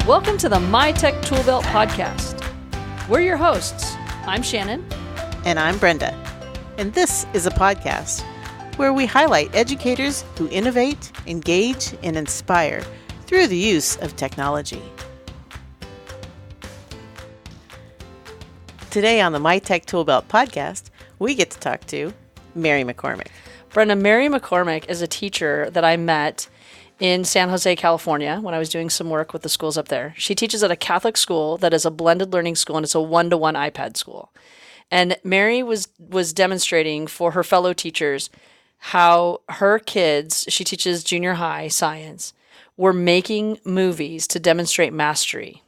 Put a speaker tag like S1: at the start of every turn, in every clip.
S1: Welcome to the My Tech Toolbelt Podcast. We're your hosts. I'm Shannon.
S2: And I'm Brenda. And this is a podcast where we highlight educators who innovate, engage, and inspire through the use of technology. Today on the My Tech Toolbelt Podcast, we get to talk to Mary McCormick.
S1: Brenda, Mary McCormick is a teacher that I met in San Jose, California, when I was doing some work with the schools up there. She teaches at a Catholic school that is a blended learning school, and it's a one-to-one iPad school. And Mary was demonstrating for her fellow teachers how her kids, she teaches junior high science, were making movies to demonstrate mastery.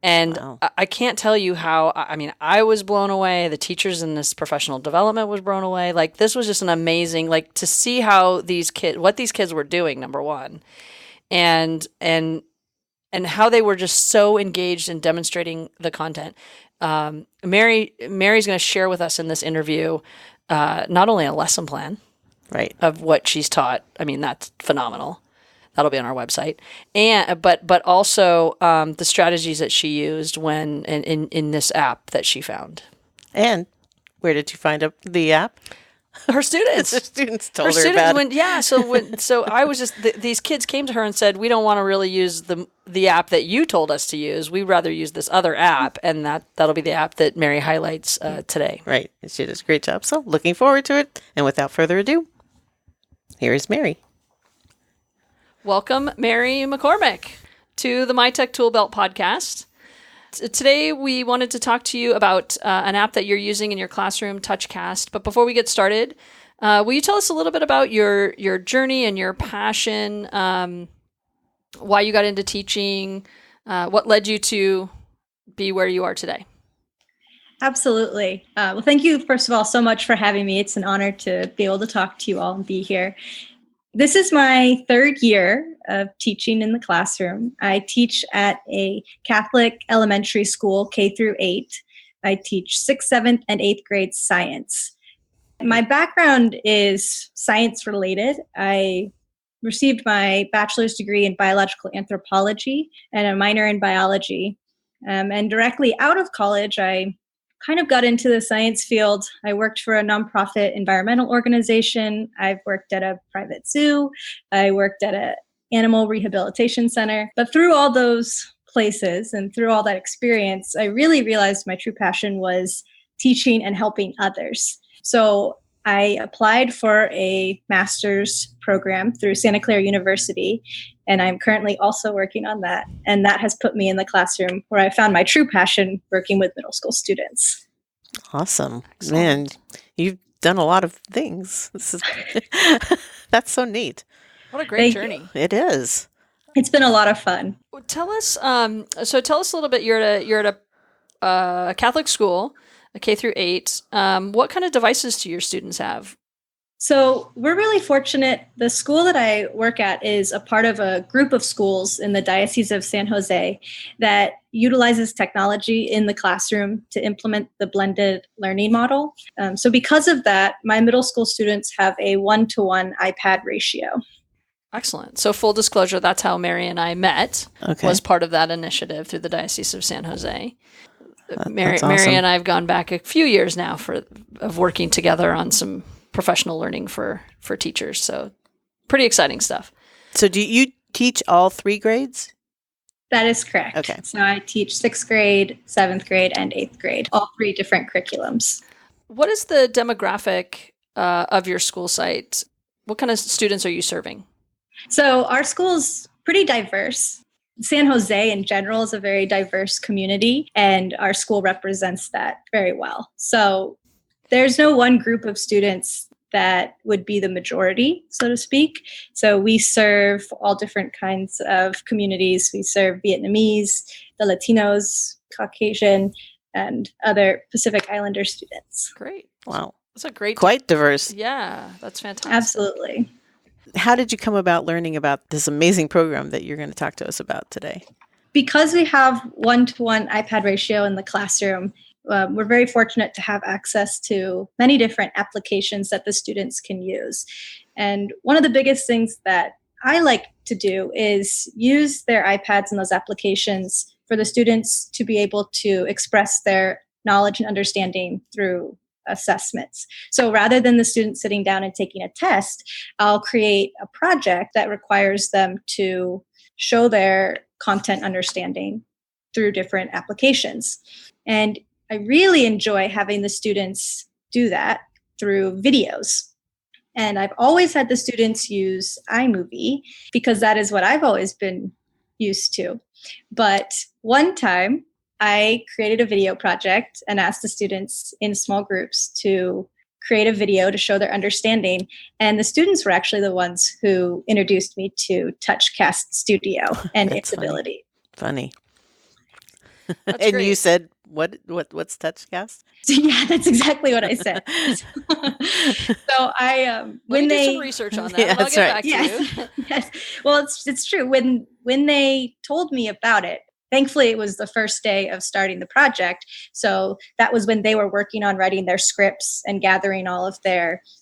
S1: And wow. I can't tell you how, I was blown away. The teachers in this professional development was blown away. Like, this was just an amazing, to see how what these kids were doing, number one, and how they were just so engaged in demonstrating the content. Mary's going to share with us in this interview, not only a lesson plan,
S2: right,
S1: of what she's taught. That's phenomenal. That'll be on our website, but also the strategies that she used when in this app that she found.
S2: And where did you find the app?
S1: Her students.
S2: Her students told her about it.
S1: Yeah. So I was just these kids came to her and said, "We don't want to really use the app that you told us to use. We'd rather use this other app," and that'll be the app that Mary highlights today.
S2: Right. She does a great job. So looking forward to it. And without further ado, here is Mary.
S1: Welcome, Mary McCormick, to the My Tech Toolbelt Podcast. Today, we wanted to talk to you about an app that you're using in your classroom, TouchCast. But before we get started, will you tell us a little bit about your journey and your passion, why you got into teaching, what led you to be where you are today?
S3: Absolutely. Well, thank you, first of all, so much for having me. It's an honor to be able to talk to you all and be here. This is my third year of teaching in the classroom. I teach at a Catholic elementary school, K through 8. I teach 6th, 7th, and 8th grade science. My background is science related. I received my bachelor's degree in biological anthropology and a minor in biology. And directly out of college, I kind of got into the science field. I worked for a nonprofit environmental organization. I've worked at a private zoo. I worked at an animal rehabilitation center. But through all those places and through all that experience, I really realized my true passion was teaching and helping others. So I applied for a master's program through Santa Clara University, and I'm currently also working on that. And that has put me in the classroom where I found my true passion working with middle school students.
S2: Awesome.
S1: Excellent.
S2: Man, you've done a lot of things. That's so neat.
S1: What a great journey.
S2: It is.
S3: It's been a lot of fun.
S1: Well, tell us a little bit. You're at a Catholic school, a K through 8. What kind of devices do your students have?
S3: So we're really fortunate. The school that I work at is a part of a group of schools in the Diocese of San Jose that utilizes technology in the classroom to implement the blended learning model. So because of that, my middle school students have a 1-to-1 iPad ratio.
S1: Excellent. So full disclosure, that's how Mary and I met, was part of that initiative through the Diocese of San Jose. Mary and I have gone back a few years now of working together on some professional learning for teachers. So pretty exciting stuff.
S2: So do you teach all 3 grades?
S3: That is correct.
S2: Okay.
S3: So I teach 6th grade, 7th grade, and 8th grade, all 3 different curriculums.
S1: What is the demographic of your school site? What kind of students are you serving?
S3: So our school's pretty diverse. San Jose in general is a very diverse community, and our school represents that very well. So there's no one group of students that would be the majority, so to speak. So we serve all different kinds of communities. We serve Vietnamese, the Latinos, Caucasian, and other Pacific Islander students.
S1: Great.
S2: Wow.
S1: That's a great...
S2: Quite diverse.
S1: Yeah, that's fantastic.
S3: Absolutely.
S2: How did you come about learning about this amazing program that you're going to talk to us about today?
S3: Because we have 1-to-1 iPad ratio in the classroom, we're very fortunate to have access to many different applications that the students can use. And one of the biggest things that I like to do is use their iPads and those applications for the students to be able to express their knowledge and understanding through assessments. So rather than the student sitting down and taking a test, I'll create a project that requires them to show their content understanding through different applications. And I really enjoy having the students do that through videos. And I've always had the students use iMovie because that is what I've always been used to. But one time I created a video project and asked the students in small groups to create a video to show their understanding. And the students were actually the ones who introduced me to TouchCast Studio and its ability.
S2: Funny.
S1: That's
S2: And
S1: great.
S2: you said, what's TouchCast?
S3: So, yeah, that's exactly what I said. So
S1: when they do some research on that,
S2: Yeah,
S1: and I'll
S2: that's
S1: get
S2: right.
S1: back to
S3: Yes.
S1: you.
S3: Yes. Well, it's true. When they told me about it, thankfully it was the first day of starting the project. So that was when they were working on writing their scripts and gathering all of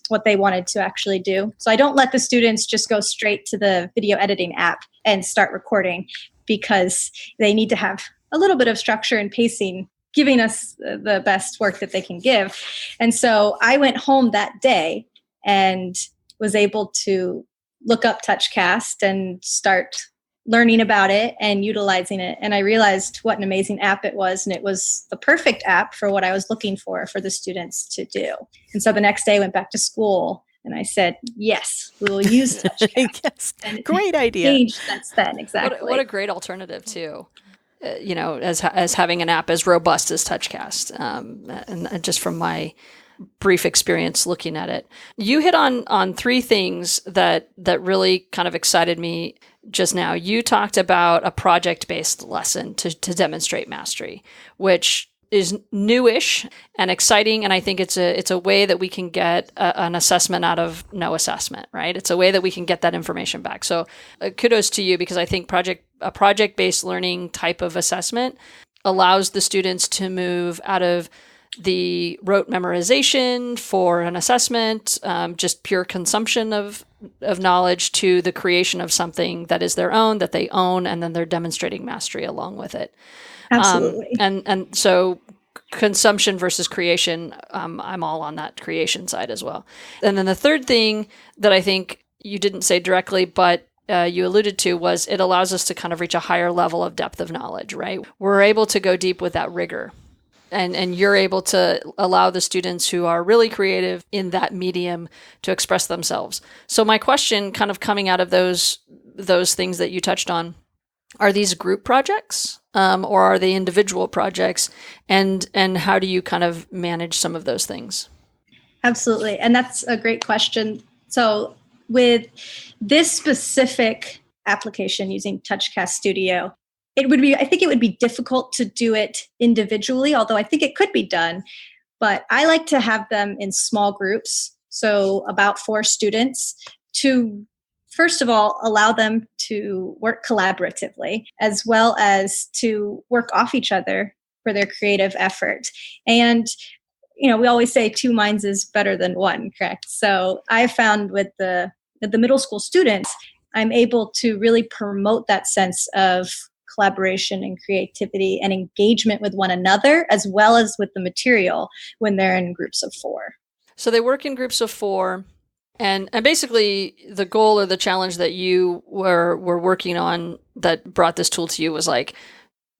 S3: what they wanted to actually do. So I don't let the students just go straight to the video editing app and start recording because they need to have a little bit of structure and pacing, giving us the best work that they can give. And so I went home that day and was able to look up TouchCast and start learning about it and utilizing it. And I realized what an amazing app it was. And it was the perfect app for what I was looking for the students to do. And so the next day I went back to school and I said, yes, we will use TouchCast.
S2: Yes.
S3: And it
S2: Great idea.
S3: changed since then, exactly.
S1: What a great alternative too. As having an app as robust as TouchCast, and just from my brief experience looking at it, you hit on three things that really kind of excited me just now. You talked about a project-based lesson to demonstrate mastery, which is newish and exciting, and I think it's a way that we can get an assessment out of no assessment, right? It's a way that we can get that information back. So kudos to you, because I think a project-based learning type of assessment allows the students to move out of the rote memorization for an assessment, just pure consumption of knowledge, to the creation of something that is their own, that they own, and then they're demonstrating mastery along with it.
S3: Absolutely.
S1: And so consumption versus creation, I'm all on that creation side as well. And then the third thing that I think you didn't say directly, but you alluded to, was it allows us to kind of reach a higher level of depth of knowledge, right? We're able to go deep with that rigor. And you're able to allow the students who are really creative in that medium to express themselves. So my question, kind of coming out of those things that you touched on, are these group projects or are they individual projects? And how do you kind of manage some of those things?
S3: Absolutely. And that's a great question. So with this specific application using TouchCast Studio, I think it would be difficult to do it individually, although I think it could be done. But I like to have them in small groups, so about 4 students, to first of all allow them to work collaboratively, as well as to work off each other for their creative effort. And we always say 2 minds is better than 1, correct? So I found with the middle school students, I'm able to really promote that sense of collaboration and creativity and engagement with one another, as well as with the material when they're in groups of 4.
S1: So they work in groups of 4, and basically the goal or the challenge that you were working on that brought this tool to you was like,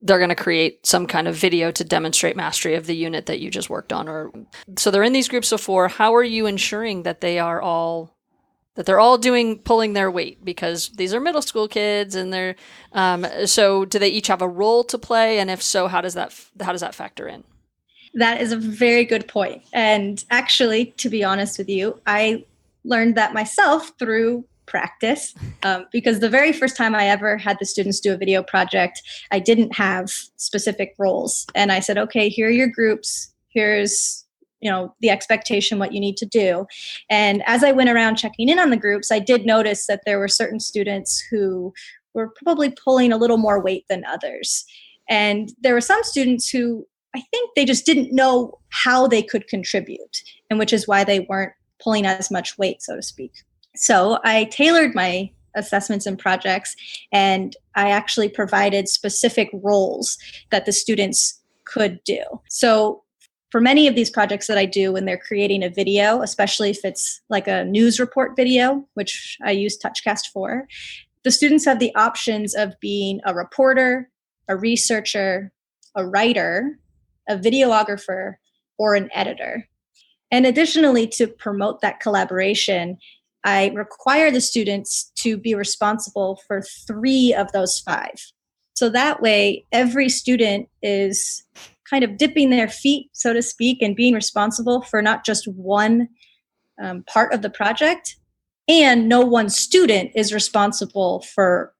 S1: they're going to create some kind of video to demonstrate mastery of the unit that you just worked on. So they're in these groups of 4. How are you ensuring that they're all pulling their weight? Because these are middle school kids, and they're so do they each have a role to play? And if so, how does that factor in?
S3: That is a very good point. And actually, to be honest with you, I learned that myself through practice, because the very first time I ever had the students do a video project, I didn't have specific roles. And I said, okay, here are your groups. Here's the expectation, what you need to do. And as I went around checking in on the groups, I did notice that there were certain students who were probably pulling a little more weight than others. And there were some students who I think they just didn't know how they could contribute, and which is why they weren't pulling as much weight, so to speak. So I tailored my assessments and projects. And I actually provided specific roles that the students could do. So for many of these projects that I do, when they're creating a video, especially if it's like a news report video, which I use TouchCast for, the students have the options of being a reporter, a researcher, a writer, a videographer, or an editor. And additionally, to promote that collaboration, I require the students to be responsible for 3 of those 5. So that way, every student is kind of dipping their feet, so to speak, and being responsible for not just one part of the project, and no one student is responsible for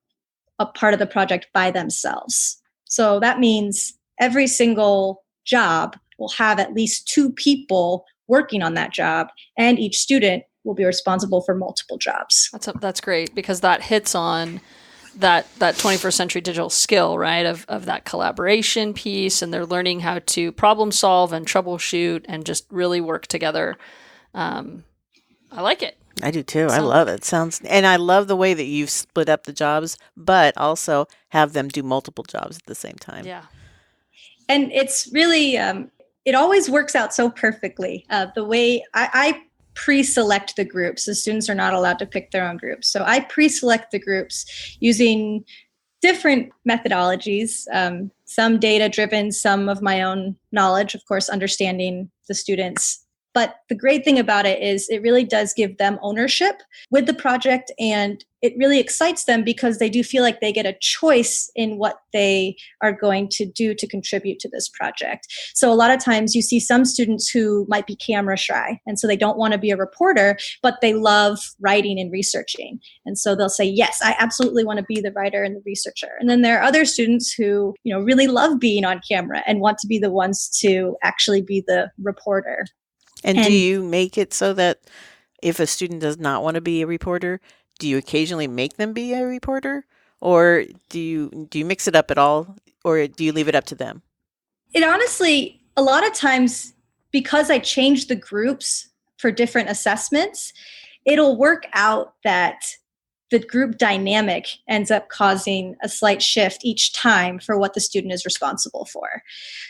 S3: a part of the project by themselves. So that means every single job will have at least 2 people working on that job, and each student will be responsible for multiple jobs.
S1: That's great, because that hits on that 21st century digital skill, right? Of that collaboration piece, and they're learning how to problem solve and troubleshoot and just really work together. I like it.
S2: I do too. I love it. And I love the way that you've split up the jobs, but also have them do multiple jobs at the same time.
S1: Yeah.
S3: And it's really, it always works out so perfectly. The way I pre-select the groups. The students are not allowed to pick their own groups. So I pre-select the groups using different methodologies, some data-driven, some of my own knowledge, of course, understanding the students. But the great thing about it is it really does give them ownership with the project, and it really excites them because they do feel like they get a choice in what they are going to do to contribute to this project. So a lot of times you see some students who might be camera shy, and so they don't want to be a reporter, but they love writing and researching. And so they'll say, yes, I absolutely want to be the writer and the researcher. And then there are other students who, really love being on camera and want to be the ones to actually be the reporter.
S2: And do you make it so that if a student does not want to be a reporter, do you occasionally make them be a reporter? Or do you mix it up at all? Or do you leave it up to them?
S3: It honestly, a lot of times, because I change the groups for different assessments, it'll work out that the group dynamic ends up causing a slight shift each time for what the student is responsible for.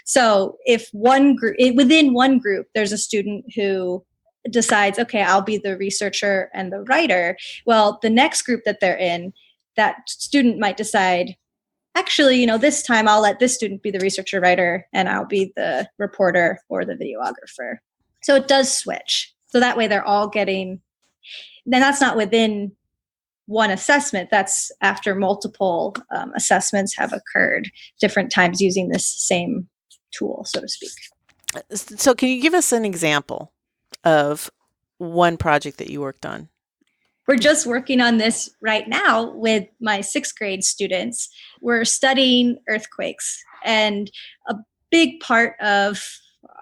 S3: So if within one group, there's a student who decides, okay, I'll be the researcher and the writer. Well, the next group that they're in, that student might decide, actually, this time I'll let this student be the researcher writer and I'll be the reporter or the videographer. So it does switch. So that way they're all getting, then that's not within one assessment, that's after multiple assessments have occurred different times using this same tool, so to speak.
S2: So can you give us an example of one project that you worked on?
S3: We're just working on this right now with my 6th grade students. We're studying earthquakes, and a big part of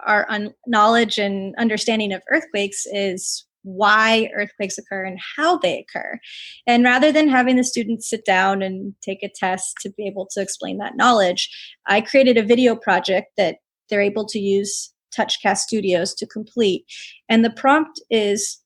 S3: our knowledge and understanding of earthquakes is why earthquakes occur and how they occur. And rather than having the students sit down and take a test to be able to explain that knowledge, I created a video project that they're able to use TouchCast Studios to complete. And the prompt is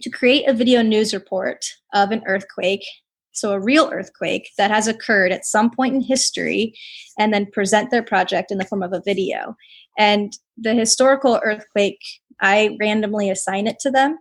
S3: to create a video news report of an earthquake, so a real earthquake that has occurred at some point in history, and then present their project in the form of a video. And the historical earthquake, I randomly assign it to them.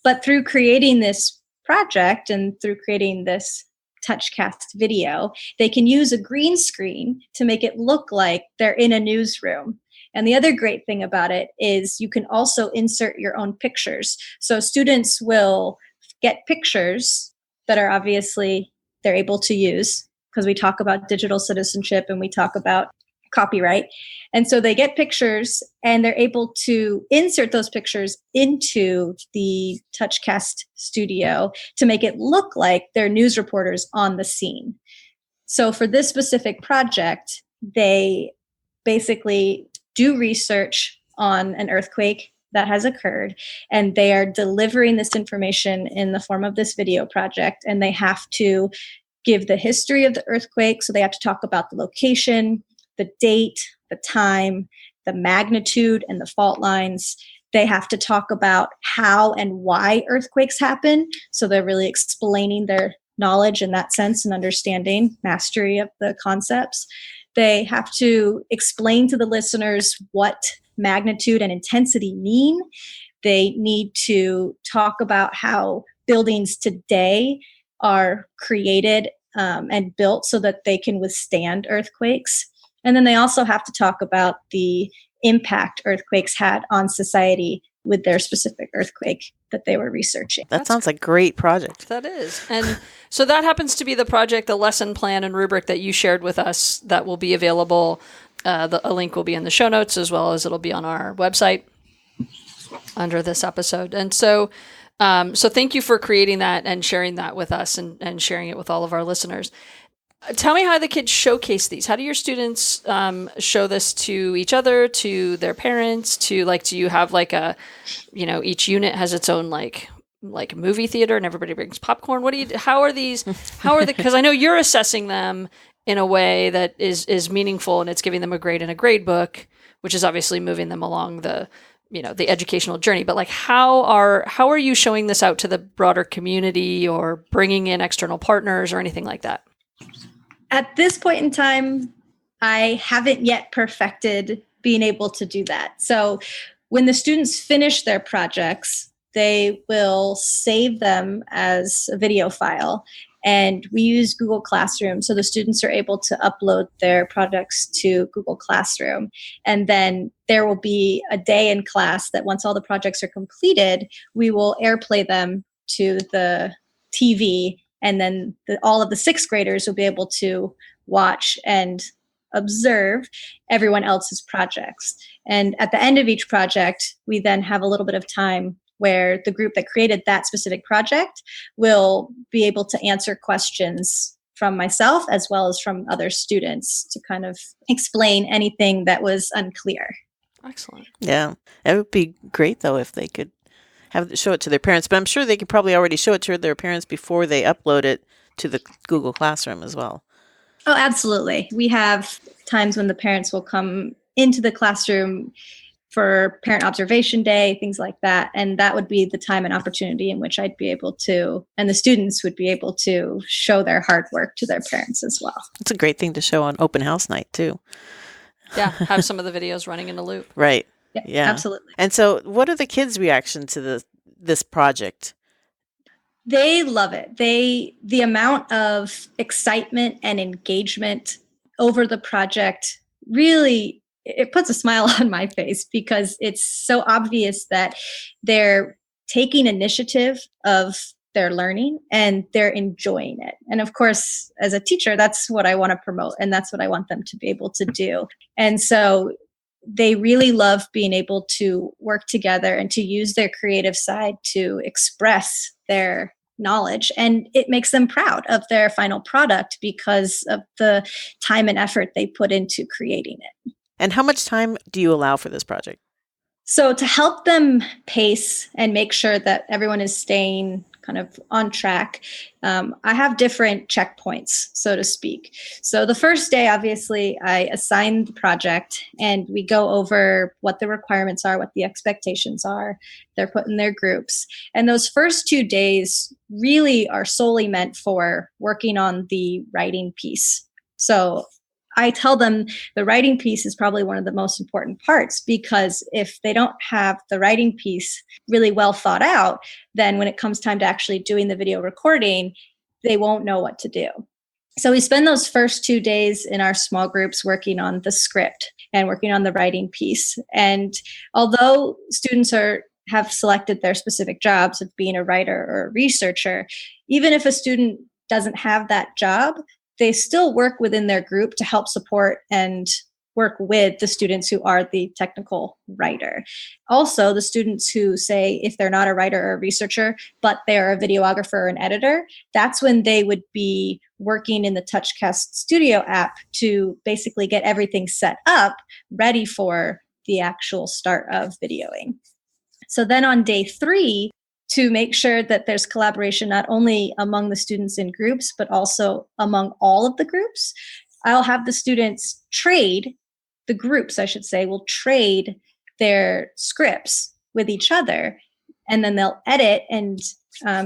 S3: But through creating this project and through creating this TouchCast video, they can use a green screen to make it look like they're in a newsroom. And the other great thing about it is you can also insert your own pictures. So students will get pictures that are obviously they're able to use, because we talk about digital citizenship and we talk about copyright. And so they get pictures and they're able to insert those pictures into the TouchCast Studio to make it look like they're news reporters on the scene. So for this specific project, they basically do research on an earthquake that has occurred, and they are delivering this information in the form of this video project, and they have to give the history of the earthquake. So they have to talk about the location, the date, the time, the magnitude, and the fault lines. They have to talk about how and why earthquakes happen. So they're really explaining their knowledge in that sense and understanding, mastery of the concepts. They have to explain to the listeners what magnitude and intensity mean. They need to talk about how buildings today are created and built so that they can withstand earthquakes. And then they also have to talk about the impact earthquakes had on society with their specific earthquake that they were researching.
S2: That sounds like a great project.
S1: That is. And so that happens to be the project, the lesson plan and rubric that you shared with us that will be available. A link will be in the show notes, as well as it'll be on our website under this episode. And so thank you for creating that and sharing that with us and sharing it with all of our listeners. Tell me how the kids showcase these. How do your students show this to each other, to their parents, do you have like each unit has its own like movie theater and everybody brings popcorn? Because I know you're assessing them in a way that is meaningful and it's giving them a grade in a grade book, which is obviously moving them along the educational journey. But like, how are you showing this out to the broader community or bringing in external partners or anything like that?
S3: At this point in time, I haven't yet perfected being able to do that. So when the students finish their projects, they will save them as a video file. And we use Google Classroom. So the students are able to upload their projects to Google Classroom. And then there will be a day in class that once all the projects are completed, we will airplay them to the TV. And then all of the sixth graders will be able to watch and observe everyone else's projects. And at the end of each project, we then have a little bit of time where the group that created that specific project will be able to answer questions from myself as well as from other students to kind of explain anything that was unclear.
S1: Excellent.
S2: Yeah, it would be great though if they could show it to their parents, but I'm sure they could probably already show it to their parents before they upload it to the Google Classroom as well.
S3: Oh, absolutely. We have times when the parents will come into the classroom for parent observation day, things like that. And that would be the time and opportunity in which I'd be able to, and the students would be able to show their hard work to their parents as well.
S2: It's a great thing to show on open house night too.
S1: Yeah, have some of the videos running in a loop.
S2: Right.
S3: Yeah, absolutely.
S2: And so what are the kids' reaction to this project?
S3: They love it. The amount of excitement and engagement over the project really, it puts a smile on my face because it's so obvious that they're taking initiative of their learning and they're enjoying it. And of course, as a teacher, that's what I want to promote and that's what I want them to be able to do. And so they really love being able to work together and to use their creative side to express their knowledge. And it makes them proud of their final product because of the time and effort they put into creating it.
S2: And how much time do you allow for this project?
S3: So to help them pace and make sure that everyone is staying kind of on track, I have different checkpoints, so to speak. So the first day, obviously, I assign the project and we go over what the requirements are, what the expectations are. They're put in their groups. And those first 2 days really are solely meant for working on the writing piece. So I tell them the writing piece is probably one of the most important parts because if they don't have the writing piece really well thought out, then when it comes time to actually doing the video recording, they won't know what to do. So we spend those first 2 days in our small groups working on the script and working on the writing piece. And although students have selected their specific jobs of being a writer or a researcher, even if a student doesn't have that job, they still work within their group to help support and work with the students who are the technical writer. Also, the students who say if they're not a writer or a researcher, but they're a videographer or an editor, that's when they would be working in the TouchCast Studio app to basically get everything set up, ready for the actual start of videoing. So then on day 3, to make sure that there's collaboration not only among the students in groups, but also among all of the groups, I'll have the students trade, the groups, I should say, will trade their scripts with each other, and then they'll edit and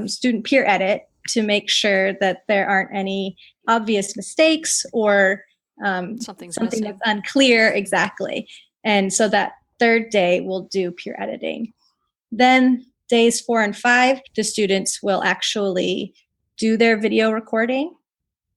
S3: student peer edit to make sure that there aren't any obvious mistakes or something that's unclear. Exactly. And so that third day we'll do peer editing. Then days 4 and 5, the students will actually do their video recording.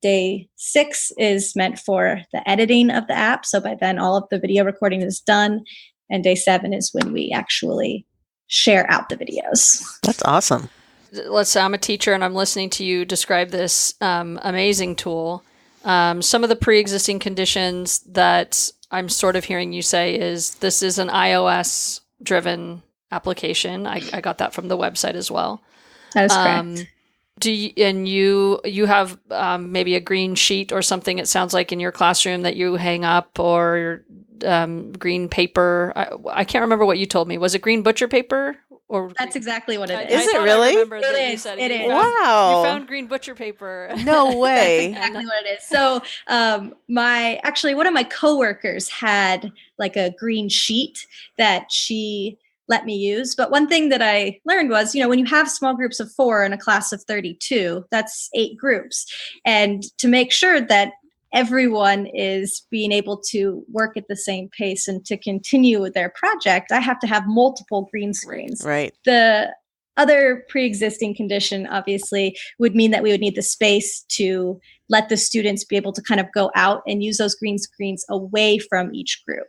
S3: Day 6 is meant for the editing of the app. So by then all of the video recording is done. And day 7 is when we actually share out the videos.
S2: That's awesome.
S1: Let's say I'm a teacher and I'm listening to you describe this amazing tool. Some of the pre-existing conditions that I'm sort of hearing you say is this is an iOS driven application. I got that from the website as well.
S3: That is correct.
S1: You have maybe a green sheet or something, it sounds like, in your classroom that you hang up, or green paper. I can't remember what you told me. Was it green butcher paper? Or
S3: that's exactly what it is.
S2: Is it really?
S3: It is.
S2: Wow.
S1: You found green butcher paper.
S2: No way.
S3: That's exactly what it is. So one of my coworkers had like a green sheet that she let me use. But one thing that I learned was, when you have small groups of 4 in a class of 32, that's 8 groups. And to make sure that everyone is being able to work at the same pace and to continue with their project, I have to have multiple green screens.
S2: Right.
S3: The other pre-existing condition obviously would mean that we would need the space to let the students be able to kind of go out and use those green screens away from each group.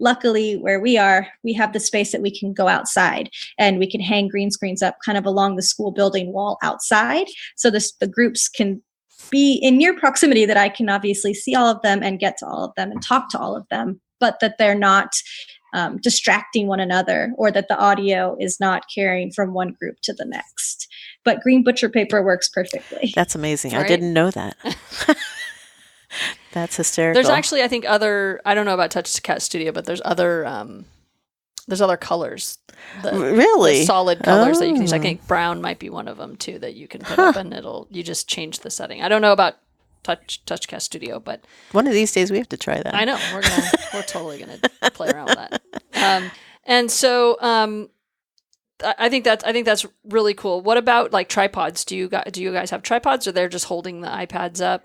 S3: Luckily, where we are, we have the space that we can go outside and we can hang green screens up kind of along the school building wall outside. So the groups can be in near proximity that I can obviously see all of them and get to all of them and talk to all of them, but that they're not distracting one another, or that the audio is not carrying from one group to the next. But green butcher paper works perfectly.
S2: That's amazing.
S1: Right?
S2: I didn't know that. That's hysterical.
S1: There's actually, I think, I don't know about TouchCast Studio, but there's other colors.
S2: Really?
S1: The solid colors that you can use. I think brown might be one of them too that you can put up, and you just change the setting. I don't know about TouchCast Studio, but
S2: one of these days we have to try that.
S1: I know we're totally gonna play around with that. And so I think that's really cool. What about like tripods? Do you guys have tripods, or they're just holding the iPads up?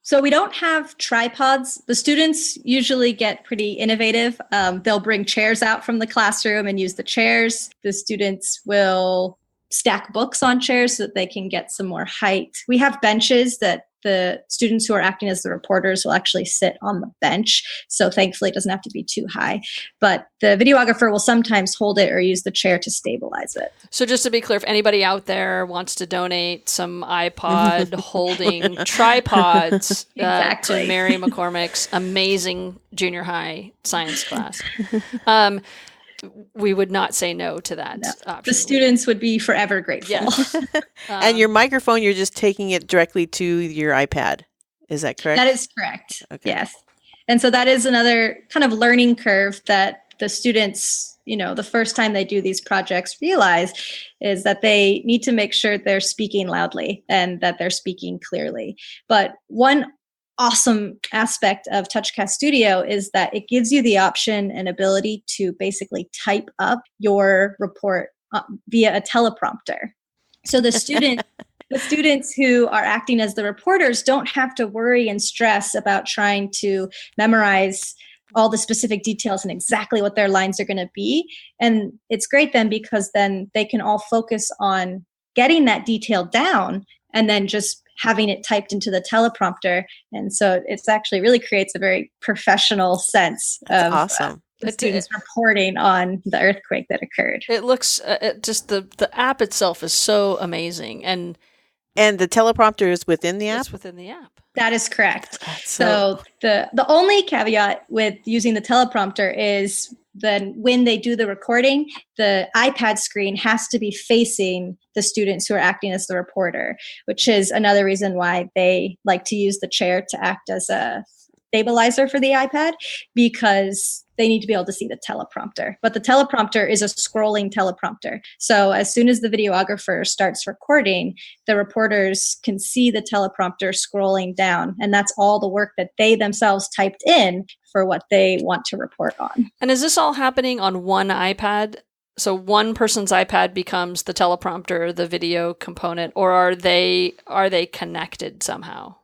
S3: So we don't have tripods. The students usually get pretty innovative. They'll bring chairs out from the classroom and use the chairs. The students will stack books on chairs so that they can get some more height. We have benches that the students who are acting as the reporters will actually sit on the bench. So thankfully it doesn't have to be too high. But the videographer will sometimes hold it or use the chair to stabilize it.
S1: So just to be clear, if anybody out there wants to donate some iPod holding tripods
S3: Exactly.
S1: to Mary McCormick's amazing junior high science class, we would not say no to that option.
S3: The students would be forever grateful.
S1: Yes.
S2: And your microphone, you're just taking it directly to your iPad. Is that correct?
S3: That is correct.
S2: Okay.
S3: Yes. And so that is another kind of learning curve that the students, the first time they do these projects realize is that they need to make sure they're speaking loudly and that they're speaking clearly. But one awesome aspect of TouchCast Studio is that it gives you the option and ability to basically type up your report via a teleprompter. So the students who are acting as the reporters don't have to worry and stress about trying to memorize all the specific details and exactly what their lines are going to be. And it's great then because then they can all focus on getting that detail down and then just having it typed into the teleprompter. And so it's actually really creates a very professional sense of
S2: awesome.
S3: The students reporting on the earthquake that occurred.
S1: It looks, just the app itself is so amazing. And
S2: the teleprompter is within the app?
S1: It's within the app.
S3: That is correct. So the only caveat with using the teleprompter is then when they do the recording, the iPad screen has to be facing the students who are acting as the reporter, which is another reason why they like to use the chair to act as a stabilizer for the iPad because they need to be able to see the teleprompter. But the teleprompter is a scrolling teleprompter. So as soon as the videographer starts recording, the reporters can see the teleprompter scrolling down. And that's all the work that they themselves typed in for what they want to report on.
S1: And is this all happening on one iPad? So one person's iPad becomes the teleprompter, the video component, or are they connected somehow?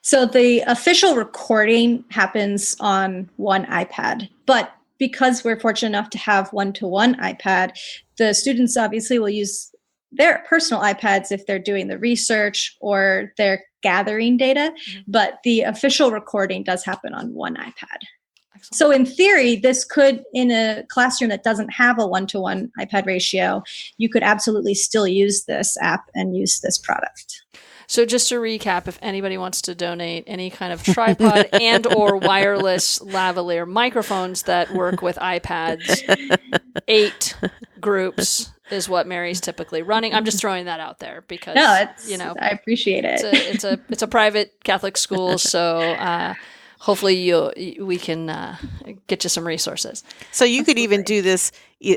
S3: So the official recording happens on one iPad, but because we're fortunate enough to have one-to-one iPad, the students obviously will use their personal iPads if they're doing the research or they're gathering data, but the official recording does happen on one iPad. Excellent. So in theory, this could, in a classroom that doesn't have a one-to-one iPad ratio, you could absolutely still use this app and use this product.
S1: So just to recap, if anybody wants to donate any kind of tripod and or wireless lavalier microphones that work with iPads, 8 groups is what Mary's typically running. I'm just throwing that out there because,
S3: I appreciate it.
S1: It's a private Catholic school, so hopefully we can get you some resources.
S2: So you could even do this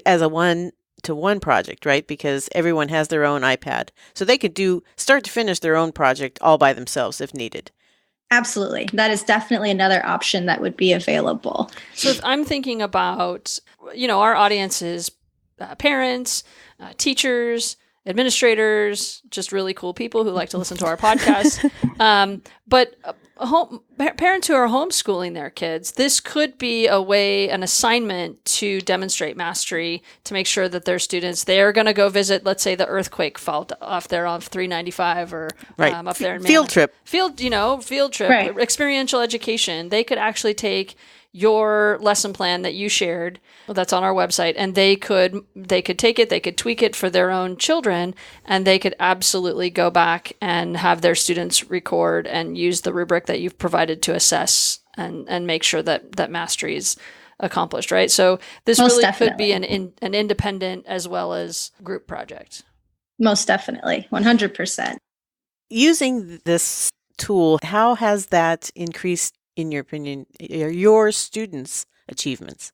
S2: as a one-to-one project, right? Because everyone has their own iPad. So they could do start to finish their own project all by themselves if needed.
S3: Absolutely. That is definitely another option that would be available.
S1: So if I'm thinking about, our audience is parents, teachers, administrators, just really cool people who like to listen to our podcast. But parents who are homeschooling their kids, this could be an assignment to demonstrate mastery, to make sure that their students, they are going to go visit, let's say, the earthquake fault off there on 395 or up there in
S2: field trip,
S1: right. Experiential education. They could actually take your lesson plan that you shared, that's on our website, and they could take it, they could tweak it for their own children, and they could absolutely go back and have their students record and use the rubric that you've provided to assess and make sure that mastery is accomplished, right? So this
S3: Most
S1: really
S3: definitely.
S1: could be an independent as well as group project.
S3: Most definitely, 100%.
S2: Using this tool, how has that increased, in your opinion, your students' achievements?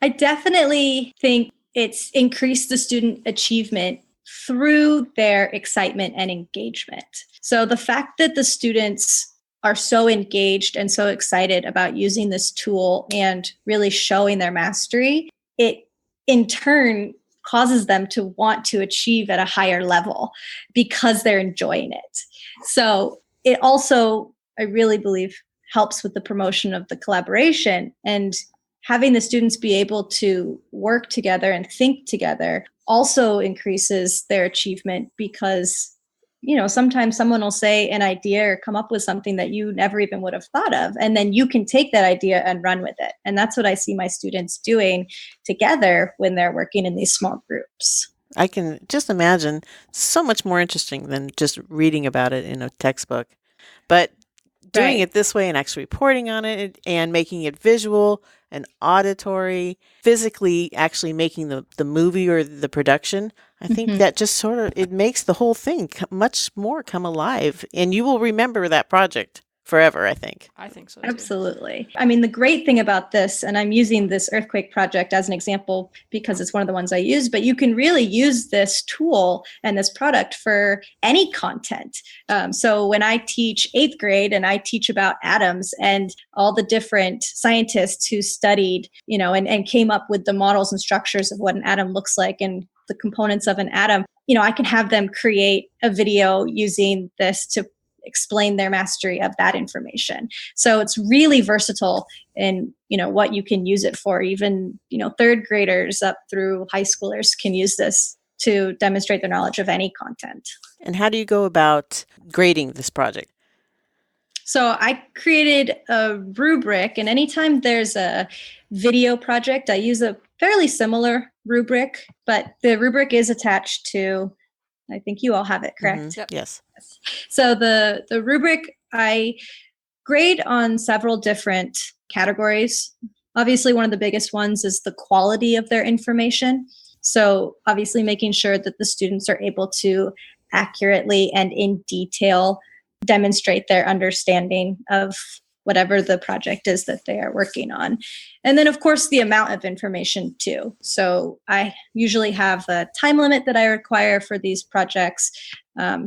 S3: I definitely think it's increased the student achievement through their excitement and engagement. So the fact that the students are so engaged and so excited about using this tool and really showing their mastery, it in turn causes them to want to achieve at a higher level because they're enjoying it. So it also, I really believe, helps with the promotion of the collaboration, and having the students be able to work together and think together also increases their achievement because, sometimes someone will say an idea or come up with something that you never even would have thought of, and then you can take that idea and run with it. And that's what I see my students doing together when they're working in these small groups.
S2: I can just imagine so much more interesting than just reading about it in a textbook. But doing it this way and actually reporting on it and making it visual and auditory, physically actually making the movie or the production, I think that just sort of, it makes the whole thing much more come alive. And you will remember that project forever, I think.
S1: I think so too.
S3: Absolutely. I mean, the great thing about this, and I'm using this earthquake project as an example because it's one of the ones I use, but you can really use this tool and this product for any content. So when I teach 8th grade and I teach about atoms and all the different scientists who studied, and came up with the models and structures of what an atom looks like and the components of an atom, I can have them create a video using this to explain their mastery of that information. So it's really versatile in, what you can use it for. Even, 3rd graders up through high schoolers can use this to demonstrate their knowledge of any content.
S2: And how do you go about grading this project?
S3: So I created a rubric, and anytime there's a video project, I use a fairly similar rubric, but the rubric is attached to, I think you all have it, correct?
S2: Mm-hmm. Yep. Yes.
S3: So the rubric, I grade on several different categories. Obviously, one of the biggest ones is the quality of their information. So obviously making sure that the students are able to accurately and in detail demonstrate their understanding of whatever the project is that they are working on. And then, of course, the amount of information too. So I usually have a time limit that I require for these projects.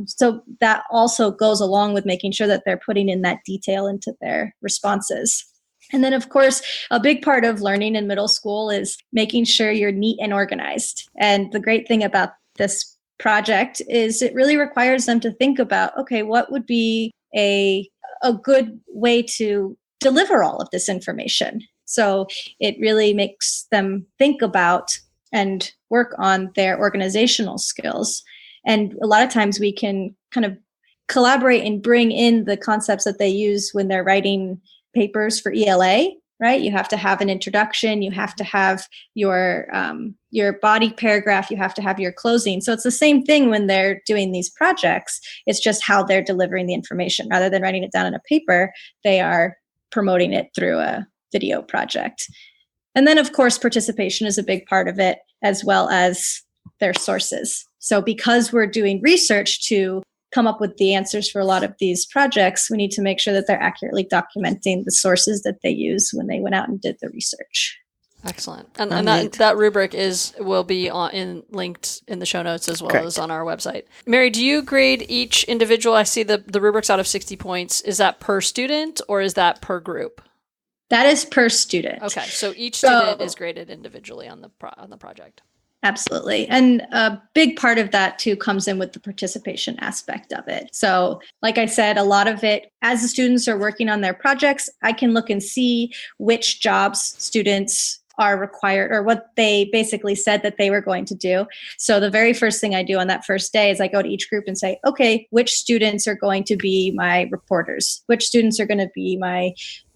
S3: So that also goes along with making sure that they're putting in that detail into their responses. And then, of course, a big part of learning in middle school is making sure you're neat and organized. And the great thing about this project is it really requires them to think about, okay, what would be a good way to deliver all of this information? So it really makes them think about and work on their organizational skills. And a lot of times we can kind of collaborate and bring in the concepts that they use when they're writing papers for ELA, right? You have to have an introduction, you have to have your body paragraph, you have to have your closing. So it's the same thing when they're doing these projects. It's just how they're delivering the information. Rather than writing it down in a paper, they are promoting it through a video project. And then, of course, participation is a big part of it, as well as their sources. So because we're doing research to come up with the answers for a lot of these projects, we need to make sure that they're accurately documenting the sources that they use when they went out and did the research.
S1: Excellent. And that rubric will be linked in the show notes as well as on our website. Mary, do you grade each individual? I see the rubric's out of 60 points. Is that per student or is that per group?
S3: That is per student.
S1: Okay, so each student is graded individually on the project.
S3: Absolutely. And a big part of that too comes in with the participation aspect of it. So like I said, a lot of it, as the students are working on their projects, I can look and see which jobs students are required or what they basically said that they were going to do. So the very first thing I do on that first day is I go to each group and say, okay, which students are going to be my reporters? Which students are going to be my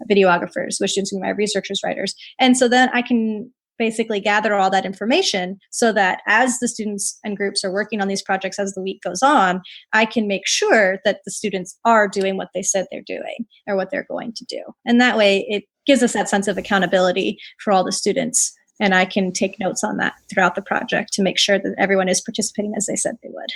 S3: videographers? Which students are going to be my researchers, writers? And so then I can basically gather all that information so that as the students and groups are working on these projects as the week goes on, I can make sure that the students are doing what they said they're doing or what they're going to do. And that way it gives us that sense of accountability for all the students. And I can take notes on that throughout the project to make sure that everyone is participating as they said they would.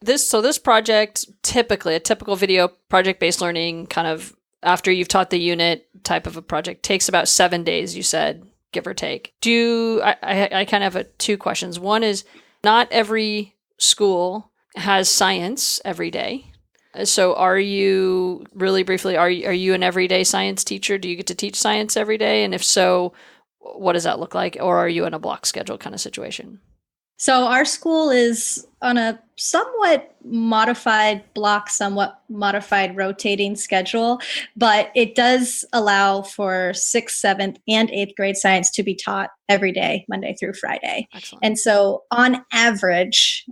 S1: This project, typically a typical video project-based learning kind of after you've taught the unit type of a project takes about 7 days, you said, give or take. I kind of have two questions. One is not every school has science every day. So are you, really briefly, are you an everyday science teacher? Do you get to teach science every day? And if so, what does that look like? Or are you in a block schedule kind of situation?
S3: So our school is on a somewhat modified block, somewhat modified rotating schedule, but it does allow for 6th, 7th, and 8th grade science to be taught every day, Monday through Friday.
S1: Excellent.
S3: And so on average,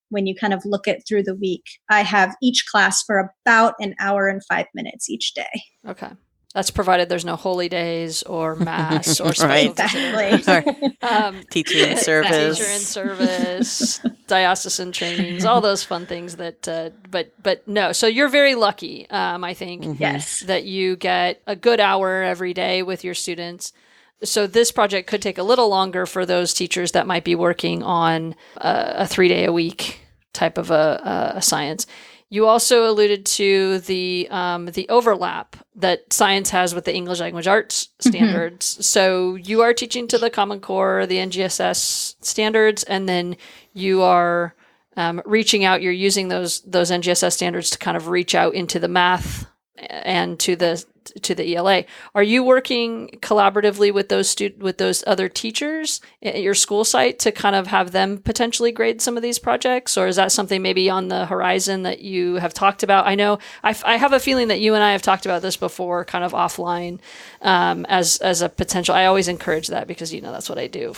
S3: when you kind of look at through the week, I have each class for about an hour and 5 minutes each day.
S1: Okay. That's provided there's no holy days or mass or
S2: Right.
S3: Exactly.
S2: Teacher in
S1: service, diocesan trainings, all those fun things that, but no. So you're very lucky, I think,
S3: Yes,
S1: that you get a good hour every day with your students. So this project could take a little longer for those teachers that might be working on a 3-day-a-week type of a science. You also alluded to the overlap that science has with the English language arts standards. Mm-hmm. So you are teaching to the Common Core, the NGSS standards, and then you are reaching out. You're using those NGSS standards to kind of reach out into the math and to the ELA. Are you working collaboratively with those other teachers at your school site to kind of have them potentially grade some of these projects, or is that something maybe on the horizon that you have talked about? I know I have a feeling that you and I have talked about this before, kind of offline, as a potential. I always encourage that because that's what I do.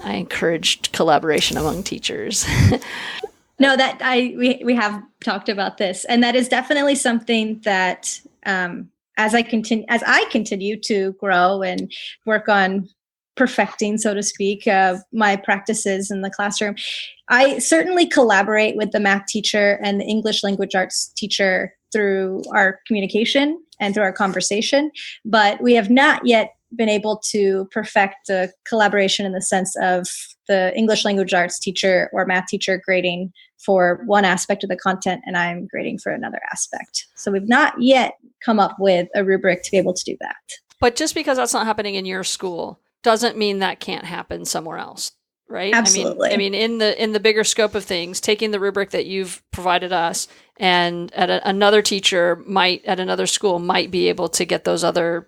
S1: I encouraged collaboration among teachers.
S3: No, that we have talked about this, and that is definitely something that as I continue to grow and work on perfecting, so to speak, my practices in the classroom, I certainly collaborate with the math teacher and the English language arts teacher through our communication and through our conversation, but we have not yet been able to perfect the collaboration in the sense of the English language arts teacher or math teacher grading for one aspect of the content and I'm grading for another aspect. So we've not yet come up with a rubric to be able to do that.
S1: But just because that's not happening in your school doesn't mean that can't happen somewhere else, right?
S3: Absolutely.
S1: I mean, in the bigger scope of things, taking the rubric that you've provided us and another teacher at another school might be able to get those other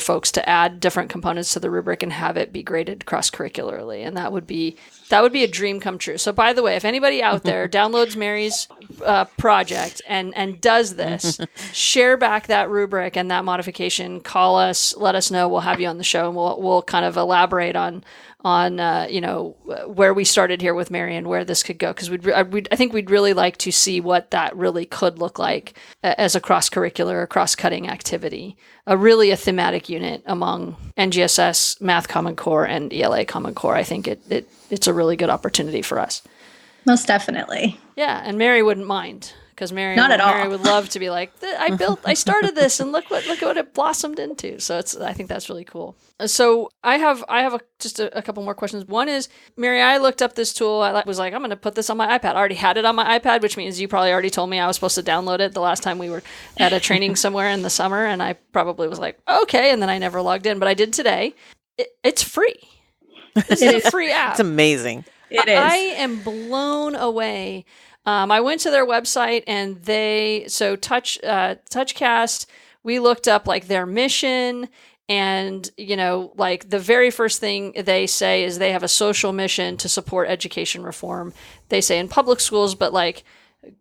S1: folks to add different components to the rubric and have it be graded cross-curricularly. And that would be a dream come true. So by the way, if anybody out there downloads Mary's project and does this, share back that rubric and that modification, call us, let us know. We'll have you on the show and we'll kind of elaborate on where we started here with Mary and where this could go. Because I think we'd really like to see what that really could look like as a cross-curricular or cross-cutting activity, a thematic unit among NGSS, Math Common Core, and ELA Common Core. I think it's a really good opportunity for us.
S3: Most definitely.
S1: Yeah, and Mary wouldn't mind. Because Mary would love to be like, I started this and look what it blossomed into. So I think that's really cool. So I have just a couple more questions. One is, Mary, I looked up this tool. I was like, I'm going to put this on my iPad. I already had it on my iPad, which means you probably already told me I was supposed to download it the last time we were at a training somewhere in the summer. And I probably was like, okay. And then I never logged in, but I did today. It's free. This is a free app.
S2: It's amazing.
S3: It is.
S1: I am blown away. I went to their website and TouchCast, we looked up like their mission and, like the very first thing they say is they have a social mission to support education reform. They say in public schools, but like,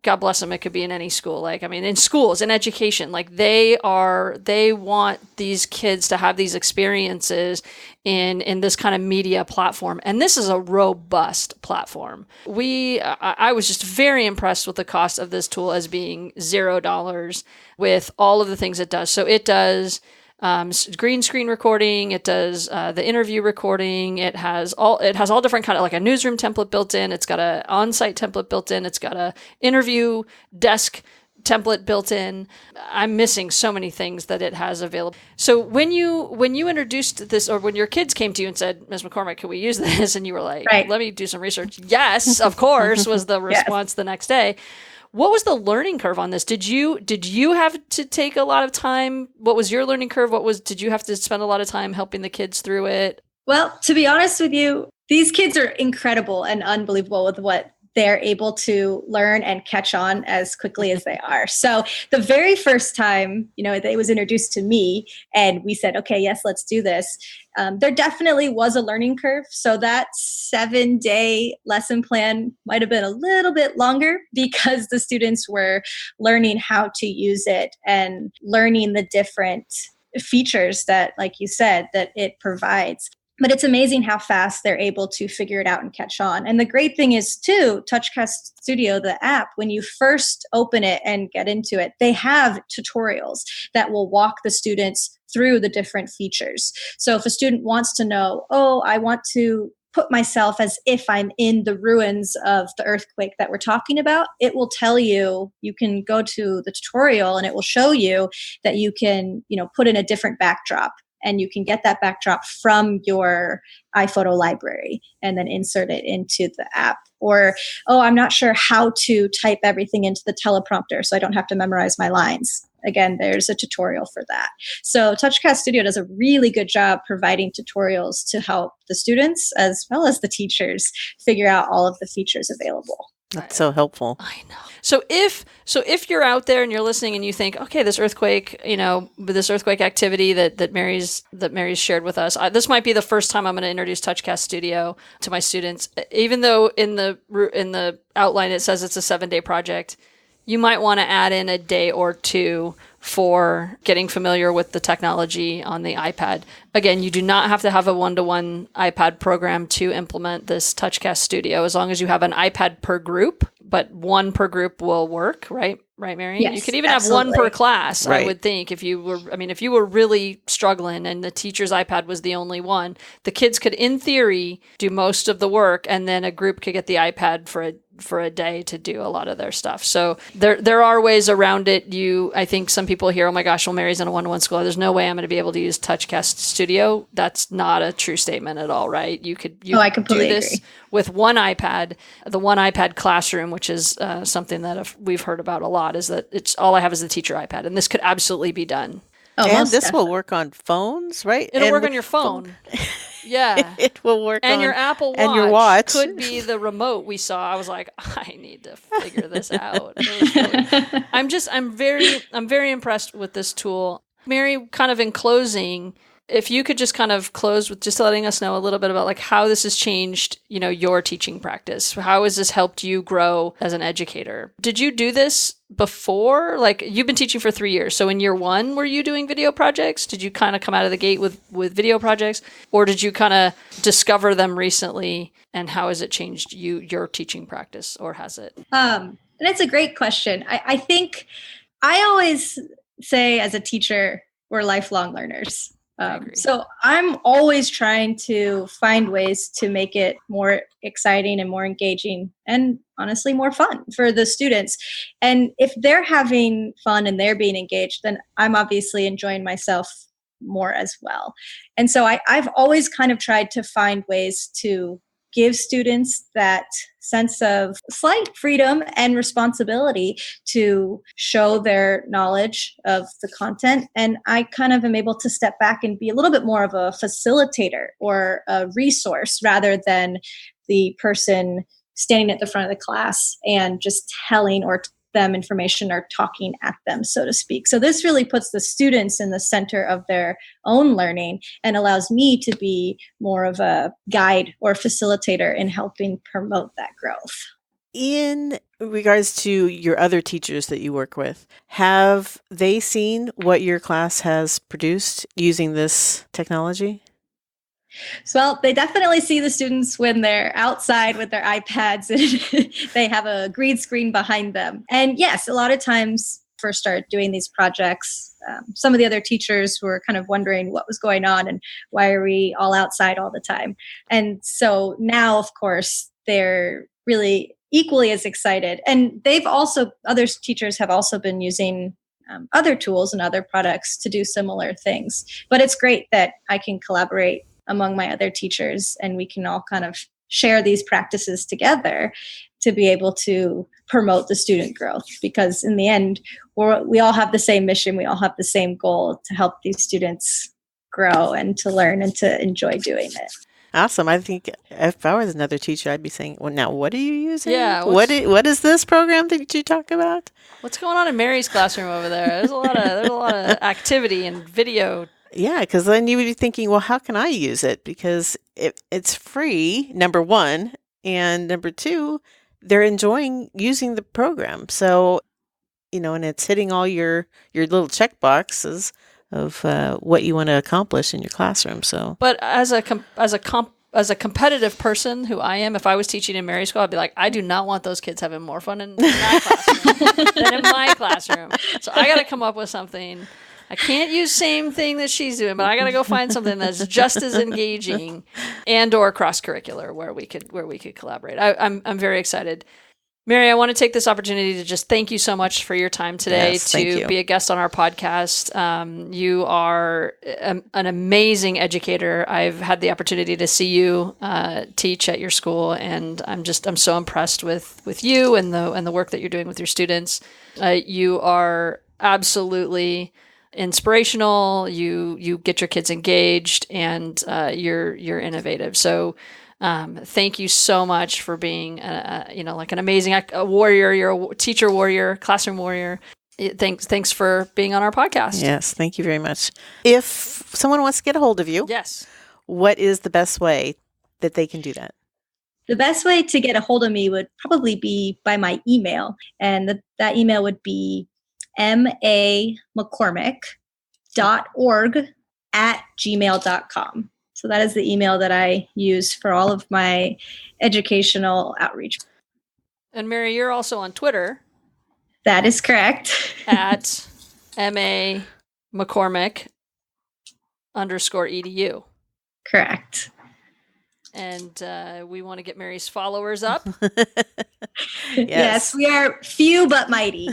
S1: God bless them, it could be in any school. Like, I mean, in schools, in education, like they want these kids to have these experiences in this kind of media platform. And this is a robust platform. I was just very impressed with the cost of this tool as being $0 with all of the things it does. So it does green screen recording. It does the interview recording. It has all different kind of like a newsroom template built in. It's got a on-site template built in. It's got a interview desk template built in. I'm missing so many things that it has available. So when you introduced this, or when your kids came to you and said, Ms. McCormick, can we use this? And you were like,
S3: right.
S1: Let me do some research. Yes, of course, was the response the next day. What was the learning curve on this? Did you have to take a lot of time? What was your learning curve? Did you have to spend a lot of time helping the kids through it?
S3: Well, to be honest with you, these kids are incredible and unbelievable with what they're able to learn and catch on as quickly as they are. So the very first time, it was introduced to me and we said, okay, yes, let's do this. There definitely was a learning curve. So that 7-day lesson plan might have been a little bit longer because the students were learning how to use it and learning the different features that, like you said, that it provides. But it's amazing how fast they're able to figure it out and catch on. And the great thing is, too, TouchCast Studio, the app, when you first open it and get into it, they have tutorials that will walk the students through the different features. So if a student wants to know, I want to put myself as if I'm in the ruins of the earthquake that we're talking about, it will tell you, you can go to the tutorial and it will show you that you can, put in a different backdrop. And you can get that backdrop from your iPhoto library and then insert it into the app. Or, I'm not sure how to type everything into the teleprompter so I don't have to memorize my lines. Again, there's a tutorial for that. So TouchCast Studio does a really good job providing tutorials to help the students as well as the teachers figure out all of the features available.
S2: That's so helpful.
S1: I know. So if you're out there and you're listening and you think, okay, this earthquake activity that Mary's shared with us, this might be the first time I'm going to introduce TouchCast Studio to my students. Even though in the outline it says it's a 7-day project, you might want to add in a day or two for getting familiar with the technology on the iPad. Again, you do not have to have a one-to-one iPad program to implement this TouchCast Studio, as long as you have an iPad per group, but one per group will work, right? Right, Mary?
S3: Yes,
S1: you could even
S3: absolutely.
S1: have one per class,
S2: Right.
S1: I would think. If you were really struggling and the teacher's iPad was the only one, the kids could, in theory, do most of the work, and then a group could get the iPad for for a day to do a lot of their stuff. So there are ways around it. I think some people hear, oh my gosh, well, Mary's in a one-to-one school. There's no way I'm going to be able to use TouchCast Studio. That's not a true statement at all, right? You could
S3: I completely
S1: do this
S3: agree.
S1: with one iPad, the one iPad classroom, which is something that we've heard about a lot, is that it's all I have is the teacher iPad. And this could absolutely be done.
S3: Oh,
S2: And
S3: most
S2: this
S3: definitely.
S2: will work on phones, right?
S1: It'll
S2: And
S1: work on your phone. Yeah.
S2: It will work
S1: And
S2: on
S1: your Apple Watch,
S2: and your watch
S1: could be the remote we saw. I was like, I need to figure this out. I'm very impressed with this tool. Mary, kind of in closing, if you could just kind of close with just letting us know a little bit about like how this has changed, your teaching practice. How has this helped you grow as an educator? Did you do this before? Like, you've been teaching for 3 years. So in year 1, were you doing video projects? Did you kind of come out of the gate with video projects, or did you kind of discover them recently? And how has it changed your teaching practice, or has it?
S3: And it's a great question. I think I always say as a teacher, we're lifelong learners. So I'm always trying to find ways to make it more exciting and more engaging and honestly more fun for the students. And if they're having fun and they're being engaged, then I'm obviously enjoying myself more as well. And so I've always kind of tried to find ways to give students that sense of slight freedom and responsibility to show their knowledge of the content. And I kind of am able to step back and be a little bit more of a facilitator or a resource rather than the person standing at the front of the class and just telling them information or talking at them, so to speak. So this really puts the students in the center of their own learning and allows me to be more of a guide or facilitator in helping promote that growth.
S2: In regards to your other teachers that you work with, have they seen what your class has produced using this technology?
S3: So, well, they definitely see the students when they're outside with their iPads and they have a green screen behind them. And yes, a lot of times first start doing these projects, some of the other teachers were kind of wondering what was going on and why are we all outside all the time. And so now, of course, they're really equally as excited. And other teachers have also been using other tools and other products to do similar things. But it's great that I can collaborate among my other teachers and we can all kind of share these practices together to be able to promote the student growth, because in the end, we all have the same mission. We all have the same goal to help these students grow and to learn and to enjoy doing it.
S2: Awesome. I think if I was another teacher, I'd be saying, well, now what are you using?
S1: Yeah.
S2: What is this program that you talk about?
S1: What's going on in Mary's classroom over there? There's a lot of activity and video.
S2: Yeah, because then you would be thinking, well, how can I use it? Because it's free, number one, and number two, they're enjoying using the program. So, and it's hitting all your little check boxes of what you want to accomplish in your classroom. So,
S1: but as a competitive person who I am, if I was teaching in Mary's school, I'd be like, I do not want those kids having more fun in that classroom than in my classroom. So I got to come up with something. I can't use same thing that she's doing, but I got to go find something that's just as engaging and or cross-curricular where we could collaborate. I'm very excited. Mary, I want to take this opportunity to just thank you so much for your time today to be a guest on our podcast. You are an amazing educator. I've had the opportunity to see you teach at your school, and I'm so impressed with you and the work that you're doing with your students. You are absolutely inspirational. You get your kids engaged, and you're innovative. So thank you so much for being like an amazing warrior. You're a teacher warrior, classroom warrior. Thanks for being on our podcast.
S2: Yes, thank you very much. If someone wants to get a hold of you,
S1: yes,
S2: what is the best way that they can do that?
S3: The best way to get a hold of me would probably be by my email, and that email would be mamccormick.org@gmail.com. So that is the email that I use for all of my educational outreach.
S1: And Mary, you're also on Twitter.
S3: That is correct.
S1: At McCormick _edu.
S3: Correct.
S1: And we want to get Mary's followers up.
S3: Yes, we are few but mighty.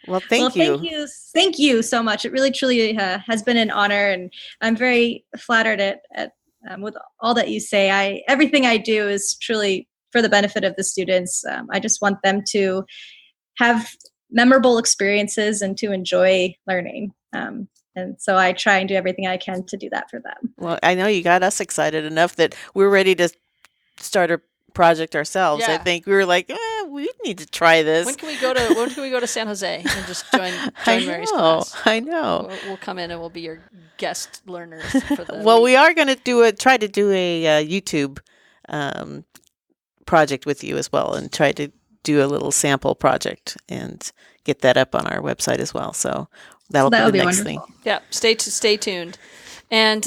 S2: Well, thank you.
S3: Thank you so much. It really, truly has been an honor, and I'm very flattered at with all that you say. Everything I do is truly for the benefit of the students. I just want them to have memorable experiences and to enjoy learning. And so I try and do everything I can to do that for them.
S2: Well, I know you got us excited enough that we're ready to start a project ourselves.
S1: Yeah.
S2: I think we were like, we need to try this.
S1: When can we go to San Jose and just join Mary's class?
S2: I know.
S1: We'll come in and we'll be your guest learners for the
S2: Well,
S1: week.
S2: we are going to try to do a YouTube project with you as well, and try to do a little sample project and get that up on our website as well. So that'll be the next
S3: wonderful
S2: thing.
S1: Yeah, stay tuned. And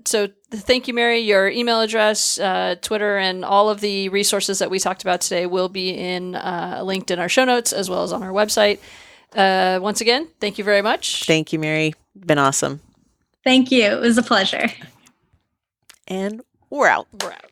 S1: so thank you, Mary. Your email address, Twitter, and all of the resources that we talked about today will be linked in our show notes as well as on our website. Once again, thank you very much.
S2: Thank you, Mary. Been awesome.
S3: Thank you. It was a pleasure.
S2: And we're out.
S1: We're out.